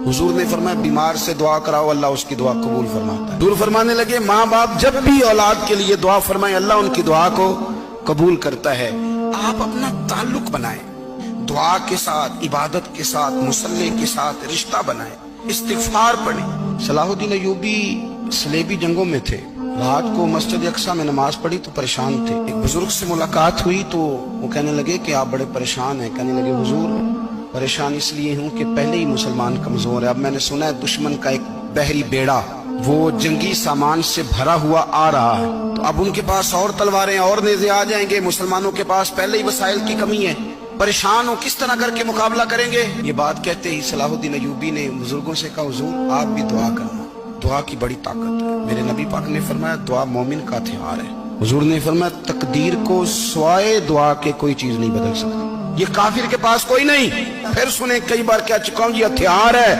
हुजूर ने फरमाया बीमार से दुआ कराओ, अल्लाह उसकी दुआ कबूल फरमाता है। हुजूर फरमाने लगे माँ बाप जब भी औलाद के लिए दुआ फरमाए अल्लाह उनकी दुआ को कबूल करता है। आप अपना ताल्लुक बनाएं दुआ के साथ, इबादत के साथ, मुसल्ले के साथ रिश्ता बनाएं, इस्तिगफार पढ़ें। सलाहुद्दीन अय्यूबी सलेबी जंगों में थे, रात को मस्जिद अक्सा में नमाज पढ़ी तो परेशान थे। एक बुजुर्ग से मुलाकात हुई तो वो कहने लगे कि आप बड़े परेशान हैं। कहने लगे हुजूर परेशान इसलिए हूँ कि पहले ही मुसलमान कमजोर है, अब मैंने सुना है दुश्मन का एक बहरी बेड़ा वो जंगी सामान से भरा हुआ आ रहा है, तो अब उनके पास और तलवारें और नेज़े आ जाएंगे, मुसलमानों के पास पहले ही वसाइल की कमी है, परेशान हो किस तरह करके मुकाबला करेंगे। ये बात कहते ही सलाहुद्दीन अय्यूबी ने बुजुर्गों से कहा हुजूर आप भी दुआ करना, दुआ की बड़ी ताकत है। मेरे नबी पाक ने फरमाया दुआ मोमिन का हथियार है। हुजूर ने फरमाया तकदीर को सिवाय दुआ के कोई चीज नहीं बदल सकती, ये काफिर के पास कोई नहीं। फिर सुने कई बार कह चुका हूं ये हथियार है।